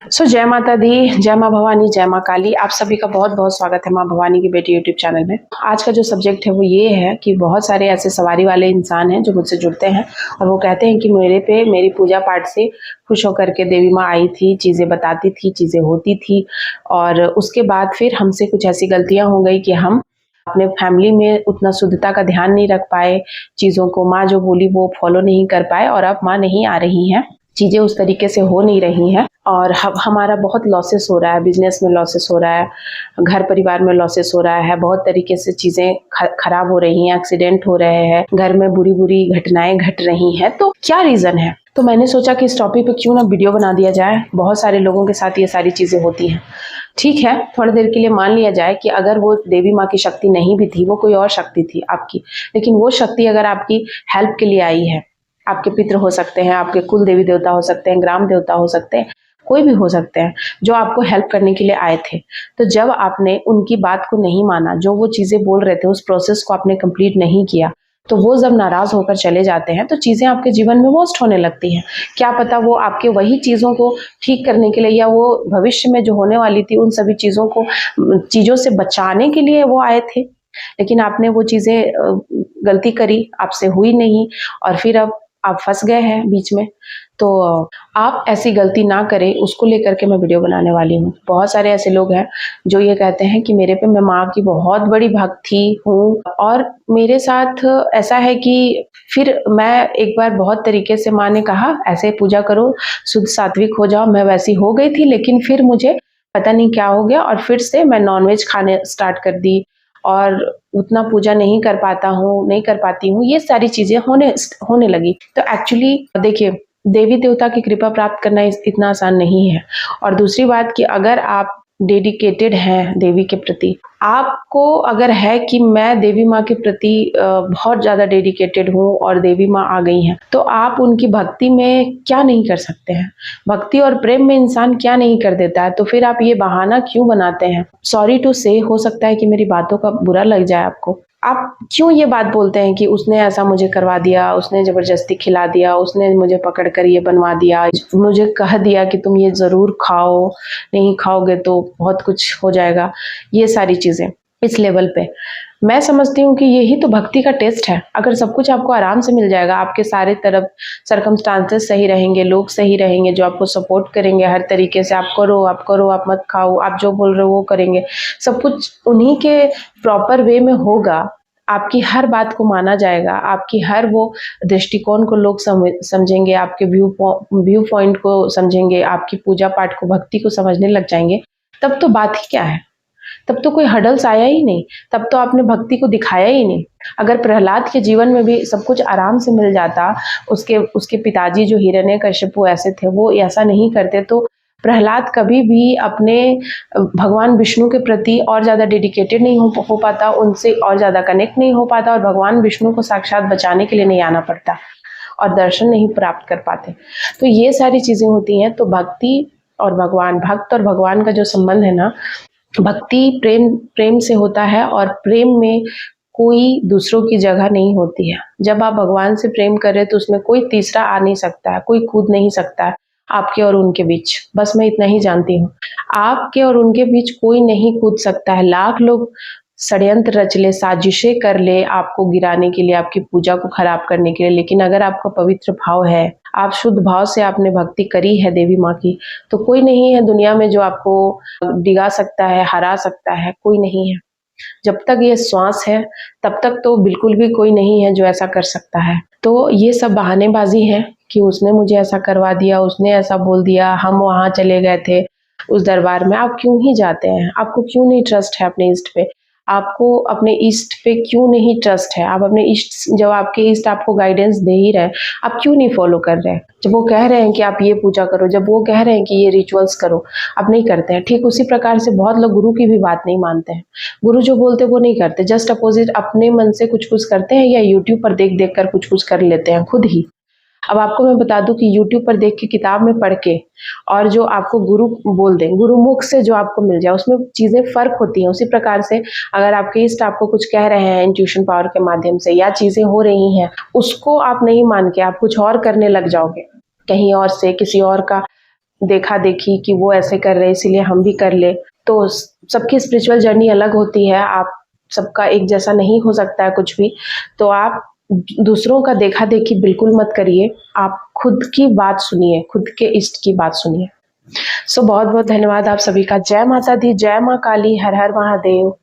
जय माता दी, जय माँ भवानी, जय माँ काली। आप सभी का बहुत बहुत स्वागत है माँ भवानी की बेटी यूट्यूब चैनल में। आज का जो सब्जेक्ट है वो ये है कि बहुत सारे ऐसे सवारी वाले इंसान हैं जो मुझसे जुड़ते हैं और वो कहते हैं कि मेरे पे मेरी पूजा पाठ से खुश होकर के देवी माँ आई थी, चीज़ें बताती थी, चीज़ें होती थी और उसके बाद फिर हमसे कुछ ऐसी गलतियाँ हो गई कि हम अपने फैमिली में उतना शुद्धता का ध्यान नहीं रख पाए, चीज़ों को माँ जो बोली वो फॉलो नहीं कर पाए और अब माँ नहीं आ रही हैं, चीज़ें उस तरीके से हो नहीं रही हैं और हमारा बहुत लॉसेस हो रहा है, बिजनेस में लॉसेस हो रहा है, घर परिवार में लॉसेस हो रहा है, बहुत तरीके से चीज़ें खराब हो रही हैं, एक्सीडेंट हो रहे हैं, घर में बुरी बुरी घटनाएं घट रही हैं। तो क्या रीज़न है? तो मैंने सोचा कि इस टॉपिक पे क्यों ना वीडियो बना दिया जाए। बहुत सारे लोगों के साथ ये सारी चीज़ें होती हैं। ठीक है, थोड़ी देर के लिए मान लिया जाए कि अगर वो देवी माँ की शक्ति नहीं भी थी, वो कोई और शक्ति थी आपकी, लेकिन वो शक्ति अगर आपकी हेल्प के लिए आई है, आपके पितृ हो सकते हैं, आपके कुल देवी देवता हो सकते हैं, ग्राम देवता हो सकते हैं, कोई भी हो सकते हैं जो आपको हेल्प करने के लिए आए थे। तो जब आपने उनकी बात को नहीं माना, जो वो चीज़ें बोल रहे थे उस प्रोसेस को आपने कंप्लीट नहीं किया, तो वो जब नाराज़ होकर चले जाते हैं तो चीज़ें आपके जीवन में वर्स्ट होने लगती हैं। क्या पता वो आपके वही चीज़ों को ठीक करने के लिए या वो भविष्य में जो होने वाली थी उन सभी चीज़ों से बचाने के लिए वो आए थे, लेकिन आपने वो चीज़ें गलती करी, आपसे हुई नहीं और फिर अब आप फंस गए हैं बीच में। तो आप ऐसी गलती ना करें, उसको लेकर के मैं वीडियो बनाने वाली हूँ। बहुत सारे ऐसे लोग हैं जो ये कहते हैं कि मेरे पे मैं माँ की बहुत बड़ी भक्ति हूँ और मेरे साथ ऐसा है कि फिर मैं एक बार बहुत तरीके से माँ ने कहा ऐसे पूजा करो, शुद्ध सात्विक हो जाओ, मैं वैसी हो गई थी, लेकिन फिर मुझे पता नहीं क्या हो गया और फिर से मैं नॉनवेज खाने स्टार्ट कर दी और उतना पूजा नहीं कर पाती हूँ, ये सारी चीज़ें होने लगी। तो एक्चुअली देखिए, देवी देवता की कृपा प्राप्त करना इतना आसान नहीं है। और दूसरी बात कि अगर आप डेडिकेटेड हैं देवी के प्रति, आपको अगर है कि मैं देवी माँ के प्रति बहुत ज़्यादा डेडिकेटेड हूँ और देवी माँ आ गई हैं, तो आप उनकी भक्ति में क्या नहीं कर सकते हैं? भक्ति और प्रेम में इंसान क्या नहीं कर देता है, तो फिर आप ये बहाना क्यों बनाते हैं? सॉरी टू से, हो सकता है कि मेरी बातों का बुरा लग जाए आपको। आप क्यों ये बात बोलते हैं कि उसने ऐसा मुझे करवा दिया, उसने ज़बरदस्ती खिला दिया, उसने मुझे पकड़ कर ये बनवा दिया, मुझे कह दिया कि तुम ये ज़रूर खाओ, नहीं खाओगे तो बहुत कुछ हो जाएगा, ये सारी चीज़ें इस लेवल पे। मैं समझती हूँ कि यही तो भक्ति का टेस्ट है। अगर सब कुछ आपको आराम से मिल जाएगा, आपके सारे तरफ सर्कमस्टांसेस सही रहेंगे, लोग सही रहेंगे जो आपको सपोर्ट करेंगे हर तरीके से, आप करो, आप मत खाओ, आप जो बोल रहे हो वो करेंगे, सब कुछ उन्हीं के प्रॉपर वे में होगा, आपकी हर बात को माना जाएगा, आपकी हर वो दृष्टिकोण को लोग समझेंगे, आपके व्यू पॉइंट को समझेंगे, आपकी पूजा पाठ को, भक्ति को समझने लग जाएंगे, तब तो बात ही क्या है? तब तो कोई हर्डल्स आया ही नहीं, तब तो आपने भक्ति को दिखाया ही नहीं। अगर प्रहलाद के जीवन में भी सब कुछ आराम से मिल जाता, उसके पिताजी जो हिरण्यकशिपु ऐसे थे, वो ऐसा नहीं करते, तो प्रहलाद कभी भी अपने भगवान विष्णु के प्रति और ज़्यादा डेडिकेटेड नहीं हो पाता, उनसे और ज़्यादा कनेक्ट नहीं हो पाता और भगवान विष्णु को साक्षात बचाने के लिए नहीं आना पड़ता और दर्शन नहीं प्राप्त कर पाते। तो ये सारी चीज़ें होती हैं। तो भक्त और भगवान का जो संबंध है ना, भक्ति प्रेम से होता है और प्रेम में कोई दूसरों की जगह नहीं होती है। जब आप भगवान से प्रेम कर रहे हैं तो उसमें कोई तीसरा आ नहीं सकता है, कोई कूद नहीं सकता है आपके और उनके बीच। बस मैं इतना ही जानती हूँ, आपके और उनके बीच कोई नहीं कूद सकता है। लाख लोग षड्यंत्र रच ले, साजिशें कर ले आपको गिराने के लिए, आपकी पूजा को खराब करने के लिए, लेकिन अगर आपका पवित्र भाव है, आप शुद्ध भाव से आपने भक्ति करी है देवी माँ की, तो कोई नहीं है दुनिया में जो आपको डिगा सकता है, हरा सकता है, कोई नहीं है। जब तक ये श्वास है तब तक तो बिल्कुल भी कोई नहीं है जो ऐसा कर सकता है। तो ये सब बहानेबाजी है कि उसने मुझे ऐसा करवा दिया, उसने ऐसा बोल दिया, हम वहां चले गए थे उस दरबार में। आप क्यों ही जाते हैं? आपको क्यों नहीं ट्रस्ट है अपने इष्ट पे? आपको अपने इष्ट पे क्यों नहीं ट्रस्ट है? आप अपने इष्ट, जब आपके इष्ट आपको गाइडेंस दे ही रहे, आप क्यों नहीं फॉलो कर रहे हैं? जब वो कह रहे हैं कि आप ये पूजा करो, जब वो कह रहे हैं कि ये रिचुअल्स करो, आप नहीं करते हैं। ठीक उसी प्रकार से बहुत लोग गुरु की भी बात नहीं मानते हैं। गुरु जो बोलते हैं वो नहीं करते, जस्ट अपोजिट अपने मन से कुछ कुछ करते हैं या यूट्यूब पर देख देख कर कुछ कुछ कर लेते हैं खुद ही। अब आपको मैं बता दूं कि यूट्यूब पर देख के, किताब में पढ़ के, और जो आपको गुरु बोल दें, गुरुमुख से जो आपको मिल जाए, उसमें चीजें फर्क होती हैं। उसी प्रकार से अगर आपके इष्ट आपको कुछ कह रहे हैं इंट्यूशन पावर के माध्यम से, या चीजें हो रही हैं, उसको आप नहीं मान के आप कुछ और करने लग जाओगे, कहीं और से किसी और का देखा देखी कि वो ऐसे कर रहे इसीलिए हम भी कर ले। तो सबकी स्पिरिचुअल जर्नी अलग होती है, आप सबका एक जैसा नहीं हो सकता है कुछ भी। तो आप दूसरों का देखा देखी बिल्कुल मत करिए, आप खुद की बात सुनिए, खुद के इष्ट की बात सुनिए। सो बहुत बहुत धन्यवाद आप सभी का। जय माता दी, जय माँ काली, हर हर महादेव।